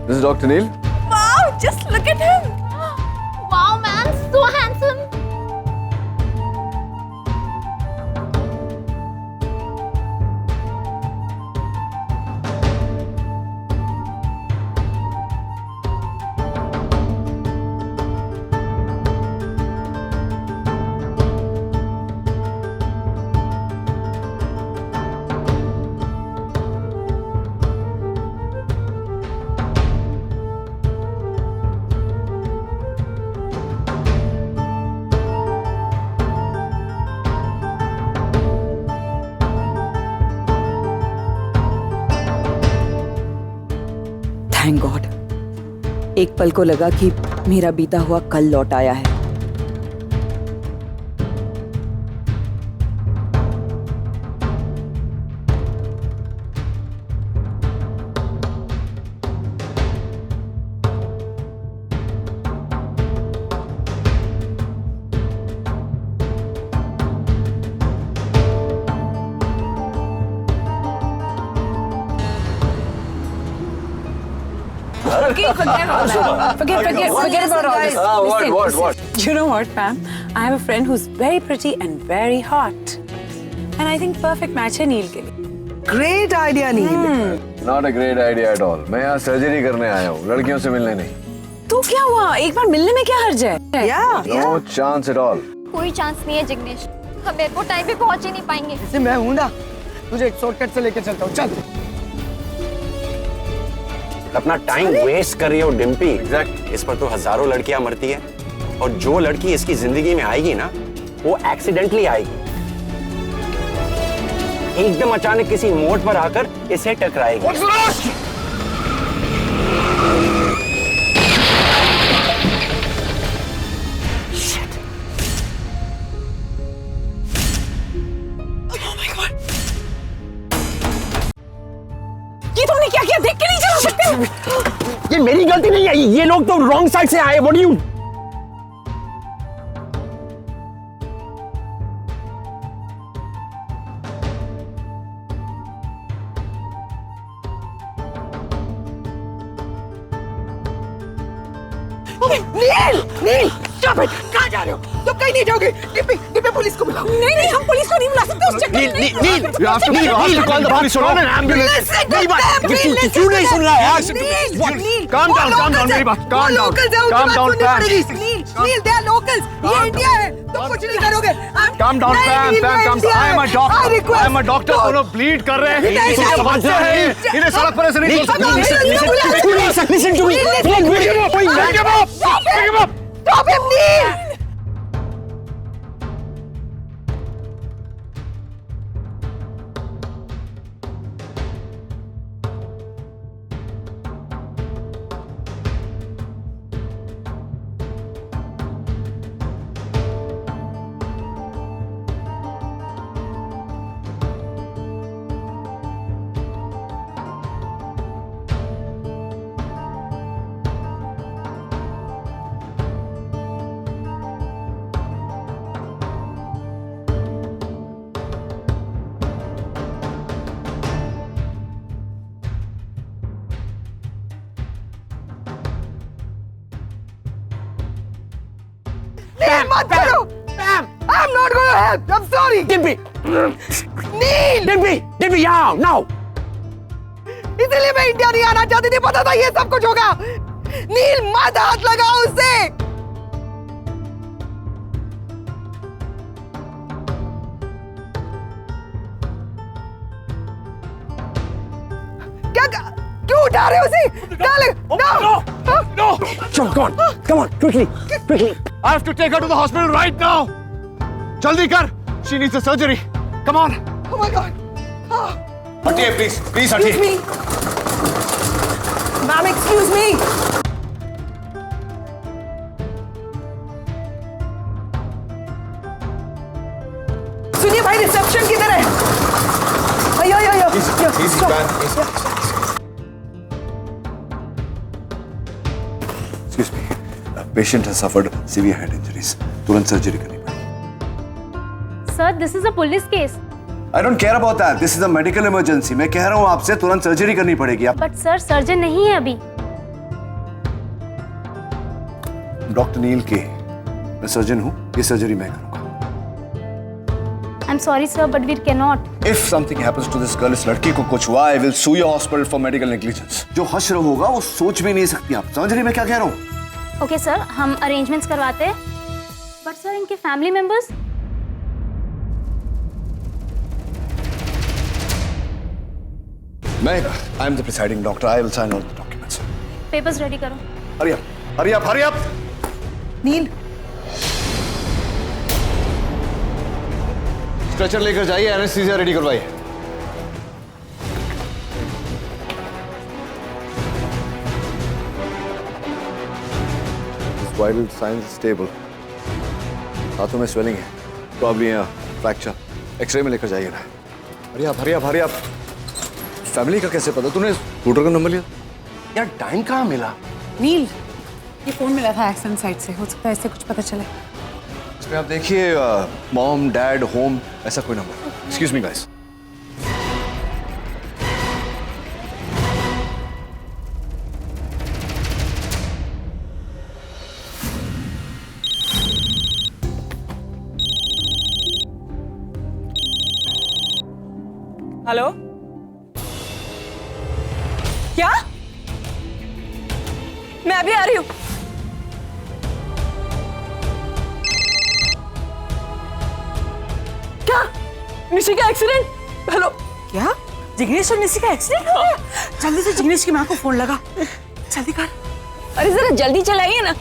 This is Dr. Neil. Wow, just look at him. Wow, man, so handsome. Thank God, एक पल को लगा कि मेरा बीता हुआ कल लौट आया है। Forget about all this. What? You know what, Pam? I have a friend who's very pretty and very hot. And I think perfect match है नील के लिए. Great idea, Neil. Not a great idea at all. मैं यहाँ surgery करने आया हूँ, लड़कियों से मिलने नहीं। तो क्या हुआ? एक बार मिलने में क्या हर्ज है? Yeah. No chance at all. कोई चांस नहीं है जिग्नेश, हम एयरपोर्ट टाइम पे पहुंच ही नहीं पाएंगे। जैसे मैं हूँ ना, तुझे एक शॉर्टकट से लेके चलता हूँ, चल। अपना टाइम वेस्ट कर रही हो डिम्पी। एग्जैक्ट। इस पर तो हजारों लड़कियां मरती है और जो लड़की इसकी जिंदगी में आएगी ना, वो एक्सीडेंटली आएगी। एकदम अचानक किसी मोड़ पर आकर इसे टकराएगी। ये तुमने क्या किया? देख के नहीं चला सकते? ये मेरी गलती नहीं है, ये लोग तो रॉन्ग साइड से आए। What do you? Neel, stop it! कहाँ जा रहे हो? तुम कहीं नहीं जाओगे। डिम्पी पुलिस को बुलाओ। नहीं, हम पुलिस को नहीं बुला सकते उस चक्कर में। You have to call the police. Call an ambulance. क्यों नहीं सुन रहा है यार? Calm down, मेरी बात. Calm down, Pam. Neil, they are locals. ये इंडिया है, तुम कुछ नहीं करोगे। Calm down, Pam. Calm down. I am a doctor. I am a doctor. दोनों bleed कर रहे हैं। समझते हैं। इन्हें सड़क पर ऐसे नहीं छोड़ सकते। Listen to me. Pick him up. Stop him, Neil! मत करो। I'm not going to help. I'm sorry. Dimpy, Neil! Dimpy, यहाँ now. इसलिए मैं इंडिया नहीं आना चाहती थी, पता था ये सब कुछ होगा। नील, मत हाथ लगाओ उससे। क्यों उठा रहे हो उसे? No. Come on, quickly. I have to take her to the hospital right now. जल्दी कर. She needs a surgery. Come on. Oh my God. हटिए, please हटिए. Excuse me. Ma'am, excuse me. सुनिए भाई, रिसेप्शन किधर है? यो. Easy, man. Excuse me. The patient has suffered severe head injuries. तुरंत surgery करनी पड़ेगी. Sir, this is a police case. I don't care about that. This is a medical emergency. मैं कह रहा हूँ आपसे तुरंत सर्जरी करनी पड़ेगी. But sir, सर्जन नहीं है अभी. डॉक्टर नील के, मैं सर्जन हूँ, ये सर्जरी मैं करूँगा। I'm sorry sir, but we cannot. If something happens to this girl, इस लड़की को कुछ हुआ, I will sue your hospital for medical negligence. जो हश्र होगा वो सोच भी नहीं सकती आप, समझ रही मैं क्या कह रहा हूँ? Okay sir, हम arrangements करवाते हैं। But sir, इनके family members? मैं, I am the presiding doctor. I will sign all the documents. Papers ready करो। Hurry up, hurry up, hurry up. नील, स्ट्रेचर लेकर जाइए, एनेस्थीसिया रेडी करवाइए। वाइटल साइंस स्टेबल, हाथों में स्वेलिंग है, प्रॉब्लम है फ्रैक्चर, एक्सरे में लेकर जाइए ना। हरी आप, हरी आप, हरी आप। फैमिली का कैसे पता? तूने स्कूटर का नंबर लिया? यार टाइम कहाँ मिला? नील, ये फोन मिला था एक्सीडेंट साइट से, हो सकता है इससे कुछ पता चले। इसमें आप देखिए मॉम, डैड, होम, ऐसा कोई number. Excuse me guys. Hello, क्या? मैं अभी आ रही हूँ। क्या? निशी का एक्सीडेंट? हेलो, क्या? जिग्नेश और निशी का एक्सीडेंट हो गया? जल्दी से जिग्नेश की माँ को फोन लगा, जल्दी कर। अरे जरा जल्दी चलाइए ना।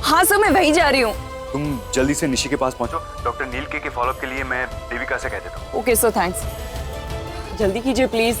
हाँ सर, मैं वहीं जा रही हूँ। तुम जल्दी से निशी के पास पहुंचो, डॉक्टर नील के फॉलोअप के लिए मैं देविका से कह देता हूँ। Okay sir, thanks. जल्दी कीजिए प्लीज।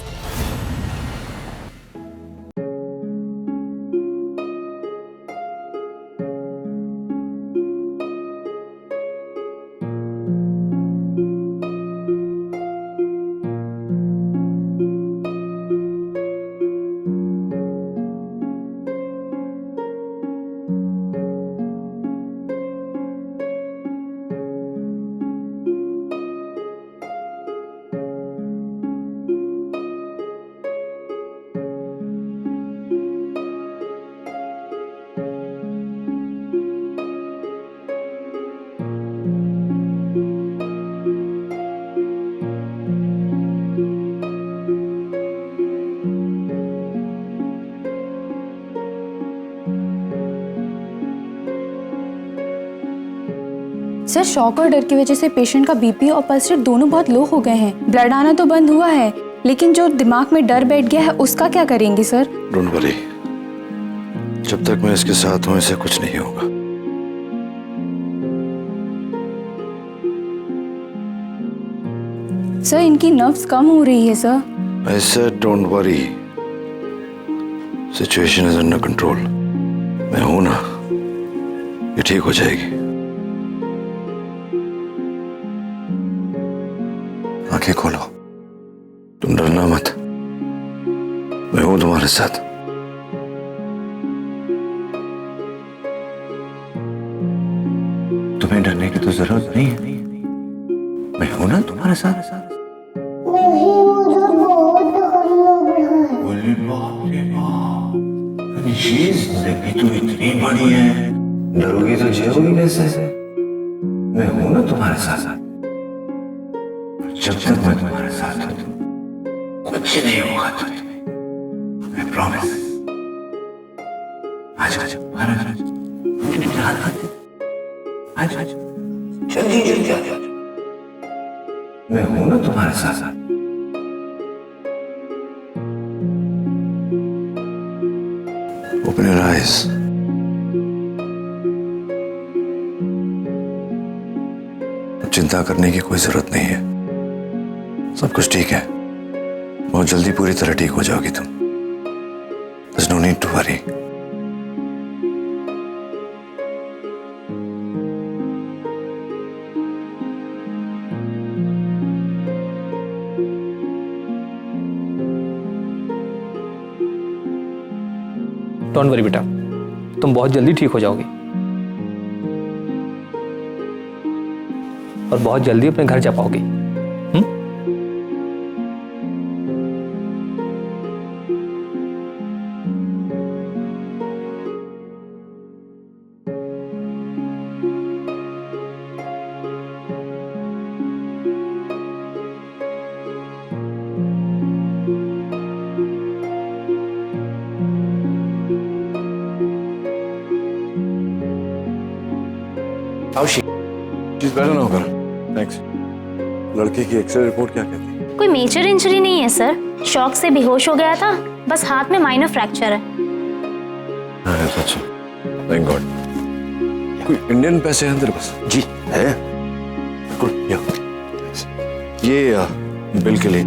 सर, शॉक और डर की वजह से पेशेंट का बीपी और पल्स रेट दोनों बहुत लो हो गए हैं। ब्लड आना तो बंद हुआ है, लेकिन जो दिमाग में डर बैठ गया है उसका क्या करेंगे सर? डोंट वरी, जब तक मैं इसके साथ हूं इसे कुछ नहीं होगा। सर, इनकी नर्व्स कम हो रही है sir. I said don't worry, situation is under control. मैं हूं ना, ये ठीक हो जाएगी। आंखें खोलो, तुम डरना मत, मैं हूं तुम्हारे साथ। तुम्हें डरने की तो जरूरत नहीं है, मैं हूं ना तुम्हारे साथ। जिंदगी तो इतनी बड़ी है, डरोगी तो जियोगी कैसे? मैं हूं ना तुम्हारे साथ। जब तक मैं तुम्हारे साथ हूं कुछ नहीं होगा तुम्हें, मैं प्रॉमिस। आज आज जल्दी जल्दी आ जाओ, मैं हूं ना तुम्हारे साथ। Open your eyes. चिंता करने की कोई जरूरत नहीं है, सब कुछ ठीक है। बहुत जल्दी पूरी तरह ठीक हो जाओगी तुम। There's no need to worry. Don't worry बेटा, तुम बहुत जल्दी ठीक हो जाओगे और बहुत जल्दी अपने घर जा पाओगे। How she? She's better now, Karan. Thanks. लड़के की एक्सरे रिपोर्ट क्या कहती है? कोई मेजर इंजरी नहीं है सर, शॉक से बेहोश हो गया था, बस हाथ में माइनर फ्रैक्चर है। हाँ, अच्छा। Thank God. कोई इंडियन पैसे हैं तेरे पास? जी है। Good, yeah. ये बिल के लिए।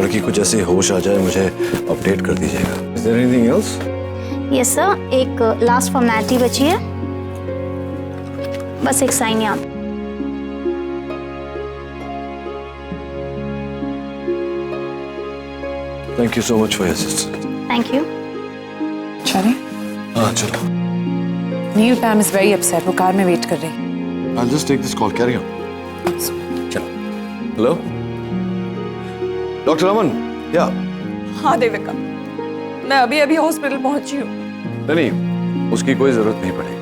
लड़की को जैसे ही होश आ जाए मुझे अपडेट कर दीजिएगा। Is there anything else? Yes sir, एक लास्ट फॉर्मेलिटी बची है, बस एक साइन यहाँ। Thank you so much for your assistance. Thank you. चलें? हाँ चलो। नील पैम इज वेरी अपसेट, वो कार में वेट कर रही है। I'll just take this call. Carry on. चलो। Hello? Dr. Aman? Yeah. हाँ देविका, मैं अभी अभी हॉस्पिटल पहुंची हूँ। नहीं, उसकी कोई जरूरत नहीं पड़ेगी।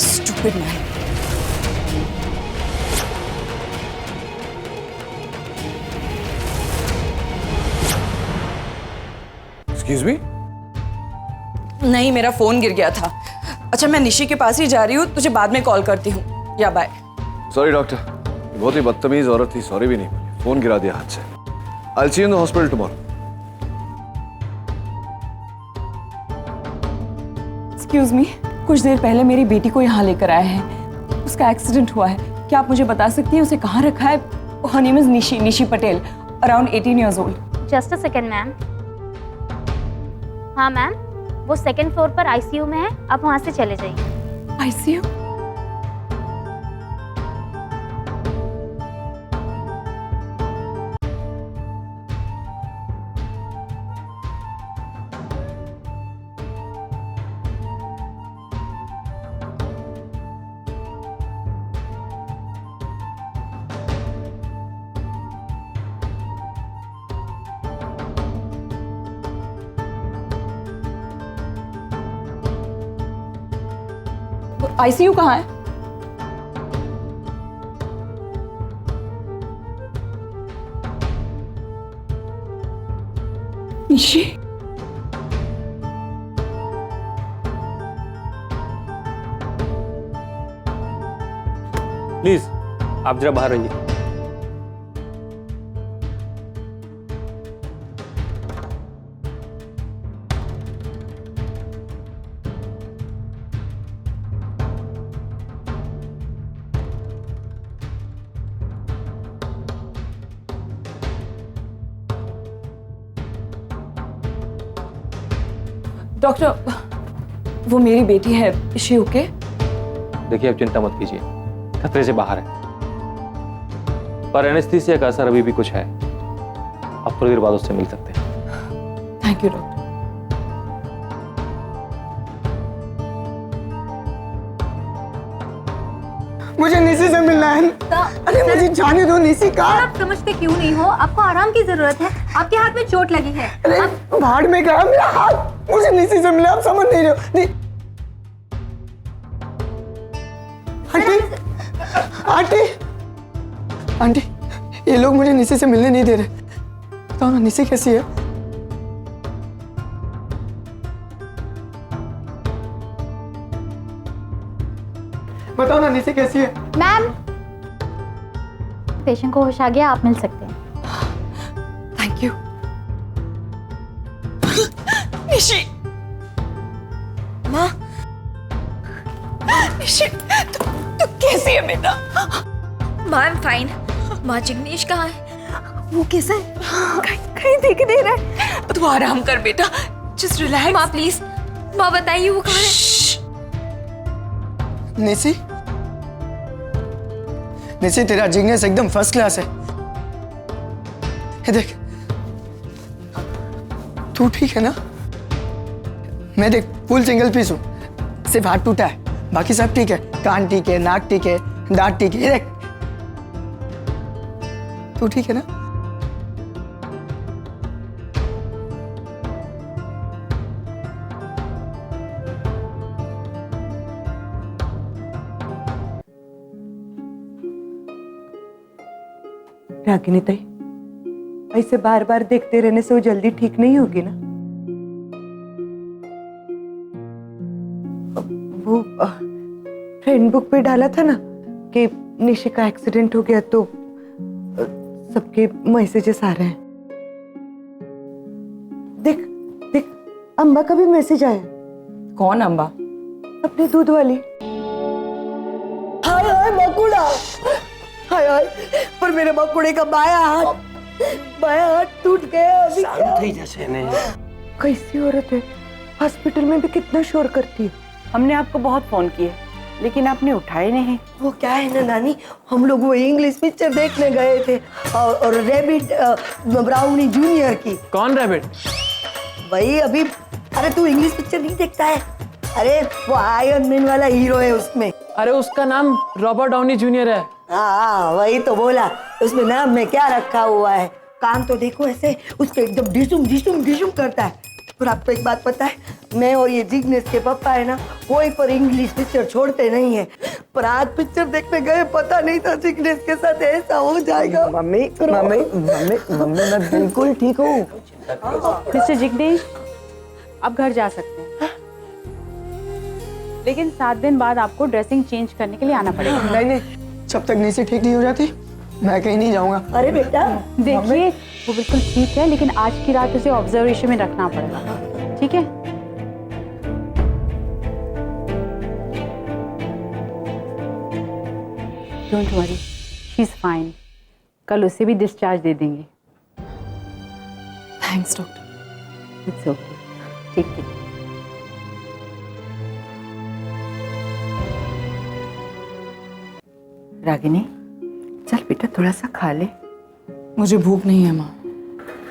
Stupid man. Excuse me? नहीं, मेरा फोन गिर गया था। अच्छा, मैं निशी के पास ही जा रही हूँ, तुझे बाद में कॉल करती हूँ। या बाय। Sorry डॉक्टर, बहुत ही बदतमीज औरत थी, सॉरी भी नहीं बोली, फोन गिरा दिया हाथ से। I'll see you in the hospital tomorrow. Excuse me, कुछ देर पहले मेरी बेटी को यहाँ लेकर आए हैं, उसका एक्सीडेंट हुआ है, क्या आप मुझे बता सकती हैं उसे कहाँ रखा है? Her name is Nishi Patel, around 18 years old। Just a second ma'am. हाँ मैम, वो सेकेंड फ्लोर पर आईसीयू में है, आप वहाँ से चले जाइए। आईसीयू? आईसीयू कहाँ है? निशी? प्लीज आप जरा बाहर रहिए। डॉक्टर, वो मेरी बेटी है, इज शी ओके? देखिए, आप चिंता मत कीजिए, खतरे से बाहर है, पर एनेस्थीसिया का असर अभी भी कुछ है। आप थोड़ी देर बाद उससे मिल सकते हैं। Thank you doctor. मुझे निशी से मिलना है। अरे मुझे जाने दो, निशी का। आप समझते क्यों नहीं हो? आपको आराम की जरूरत है, आपके हाथ में चोट लगी है। अरे भाड़ में गया मेरा हाथ, मुझे निशी से मिलना, आप समझ नहीं रहे हो। आंटी, आंटी, ये लोग मुझे निशी से मिलने नहीं दे रहे। बताओ ना निशी कैसी है? बताओ ना निशी कैसी है? मैम, पेशेंट को होश आ गया, आप मिल सकते हैं। Thank you. निशी, माँ, निशी, तू कैसी है बेटा? माँ, आई एम फाइन। माँ, जिग्नेश कहाँ है? वो कैसा है? कहीं दिख नहीं रहा है। तू आराम कर बेटा, जस्ट रिलैक्स। माँ प्लीज, माँ बताइए वो कहाँ है? निशी, निशी तेरा जिग्नेस एकदम फर्स्ट क्लास है। ये देख, तू ठीक है ना? मैं देख फुल सिंगल पीस हूँ, सिर्फ हाथ टूटा है, बाकी सब ठीक है। कान ठीक है, नाक ठीक है, दांत ठीक है। ये देख, तू ठीक है ना? रागिनी ताई, ऐसे बार बार देखते रहने से वो जल्दी ठीक नहीं होगी ना। वो फ्रेंड बुक पे डाला था ना कि निशि का एक्सीडेंट हो गया, तो सबके मैसेजेस आ रहे हैं। देख देख, अम्बा का भी मैसेज आया। कौन अम्बा? अपनी दूध वाली। हाय हाय मकुड़ा, हाय हाय, पर मेरे मकुड़े का बाया हाथ टूट गया। अभी कैसी औरत है, हॉस्पिटल में भी कितना शोर करती है। हमने आपको बहुत फोन किए लेकिन आपने उठाए नहीं। वो क्या है ना नानी, हम लोग वो इंग्लिश पिक्चर देखने गए थे और रैबिट ब्राउनी जूनियर की। कौन रैबिट? वही अभी। अरे तू इंग्लिश पिक्चर नहीं देखता है? अरे वो आयरन मैन वाला हीरो है उसमें। अरे उसका नाम रॉबर्ट डाउनी जूनियर है। हाँ वही तो बोला, उसमें नाम में क्या रखा हुआ है। काम तो देखो ऐसे उसके एकदम डिशुम डिशुम डिशुम करता है। पर आपको एक बात पता है, मैं और ये जिग्नेश के पापा है ना, कोई पर इंग्लिश पिक्चर छोड़ते नहीं है। पर आज पिक्चर देखने गए, पता नहीं था जिग्नेश के साथ ऐसा हो जाएगा। मम्मी मम्मी मम्मी मम्मी, मैं बिल्कुल ठीक हूँ। मिस्टर जिग्नेश, आप घर जा सकते हैं, लेकिन 7 दिन बाद आपको ड्रेसिंग चेंज करने के लिए आना पड़ेगा। नहीं नहीं, जब तक निशी ठीक नहीं हो जाती मैं कहीं नहीं जाऊंगा। अरे बेटा देखिए, वो बिल्कुल ठीक है, लेकिन आज की रात उसे ऑब्जर्वेशन में रखना पड़ेगा, ठीक है? Don't worry, she is fine. कल उसे भी डिस्चार्ज दे देंगे। Thanks doctor. इट्स ओके, ठीक है। रागिनी, चल बेटा थोड़ा सा खा ले। मुझे भूख नहीं है माँ।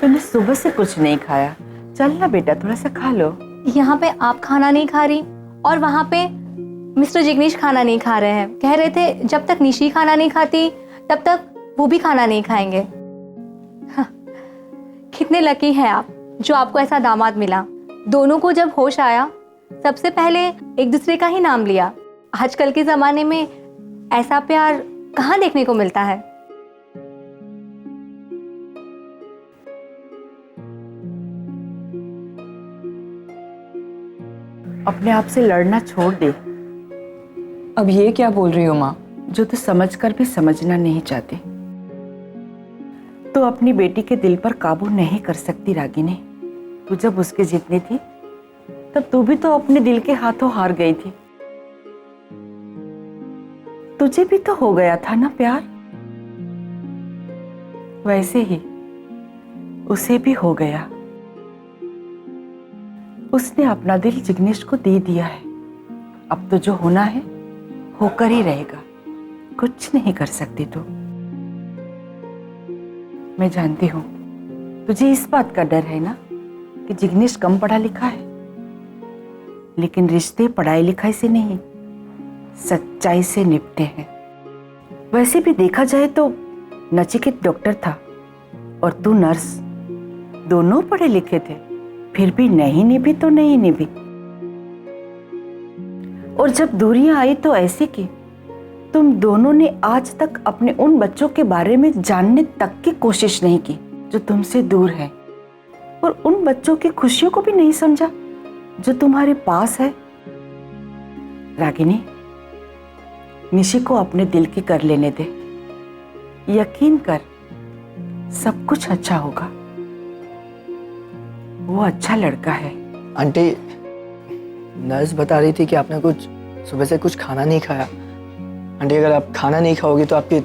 तूने सुबह से कुछ नहीं खाया, चल ना बेटा थोड़ा सा खा लो। यहाँ पे आप खाना नहीं खा रही और वहाँ पे मिस्टर जिग्नेश खाना नहीं खा रहे हैं। कह रहे थे जब तक निशी खाना नहीं खाती तब तक वो भी खाना नहीं खाएंगे। हाँ, कितने लकी हैं आप जो आपको ऐसा दामाद मिला। दोनों को जब होश आया सबसे पहले एक दूसरे का ही नाम लिया। आजकल के जमाने में ऐसा प्यार कहाँ देखने को मिलता है। अपने आप से लड़ना छोड़ दे। अब ये क्या बोल रही हो माँ? जो तू समझ कर भी समझना नहीं चाहती। तो अपनी बेटी के दिल पर काबू नहीं कर सकती रागिनी। तू जब उसके जितनी थी तब तू भी तो अपने दिल के हाथों हार गई थी। तुझे भी तो हो गया था ना प्यार, वैसे ही उसे भी हो गया। उसने अपना दिल जिग्नेश को दे दिया है। अब तो जो होना है होकर ही रहेगा, कुछ नहीं कर सकती तू। मैं जानती हूँ तुझे इस बात का डर है ना कि जिग्नेश कम पढ़ा लिखा है, लेकिन रिश्ते पढ़ाई लिखाई से नहीं सच्चाई से निपटे हैं। वैसे भी देखा जाए तो नचिकेत डॉक्टर था और तू नर्स, दोनों पढ़े लिखे थे, फिर भी नहीं निभी तो नहीं निभी। और जब दूरियां आई तो ऐसी कि तुम दोनों ने आज तक अपने उन बच्चों के बारे में जानने तक की कोशिश नहीं की जो तुमसे दूर है, और उन बच्चों की खुशियों को भी नहीं समझा जो तुम्हारे पास है। रागिनी, निशी को अपने दिल की कर लेने दे। यकीन कर, सब कुछ अच्छा होगा। वो अच्छा लड़का है। आंटी, नर्स बता रही थी कि आपने कुछ सुबह से कुछ खाना नहीं खाया। आंटी, अगर आप खाना नहीं खाओगी तो आपकी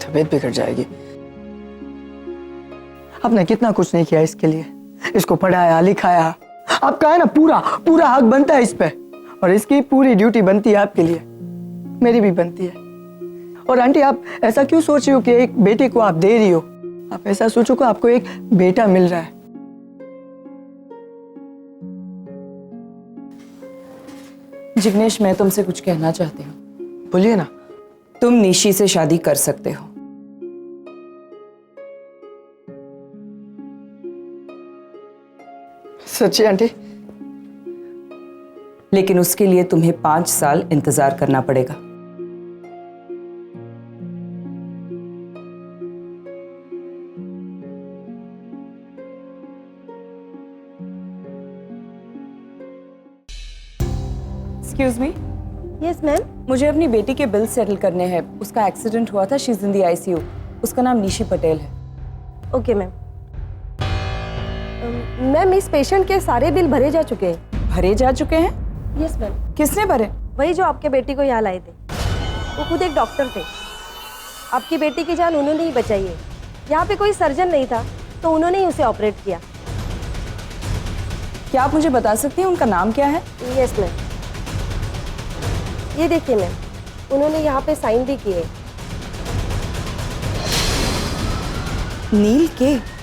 तबीयत बिगड़ जाएगी। आपने कितना कुछ नहीं किया इसके लिए, इसको पढ़ाया लिखाया, आपका है ना पूरा पूरा हक बनता है इस पे, और इसकी पूरी ड्यूटी बनती है आपके लिए, मेरी भी बनती है। और आंटी आप ऐसा क्यों सोच रही हो कि एक बेटे को आप दे रही हो? आप ऐसा सोचो कि आपको एक बेटा मिल रहा है। जिग्नेश, मैं तुमसे कुछ कहना चाहती हूँ। बोलिए ना। तुम निशी से शादी कर सकते हो। सच्ची आंटी? लेकिन उसके लिए तुम्हें 5 साल इंतजार करना पड़ेगा। Excuse me. Yes ma'am. मुझे अपनी बेटी के बिल सेटल करने हैं। उसका एक्सीडेंट हुआ था, she is in the ICU. उसका नाम निशी पटेल है। Okay ma'am. मैम इस पेशेंट के सारे बिल भरे जा चुके हैं। भरे जा चुके हैं? Yes ma'am. किसने भरे? वही जो आपके बेटी को यहाँ लाए थे। वो खुद एक डॉक्टर थे। आपकी बेटी की जान उन्होंने ही बचाई है। यहाँ पे कोई सर्जन नहीं था तो उन्होंने ही उसे ऑपरेट किया। क्या आप मुझे बता सकती हैं उनका नाम क्या है? Yes ma'am. ये देखिए मैम, उन्होंने यहाँ पे साइन भी किए। नील के?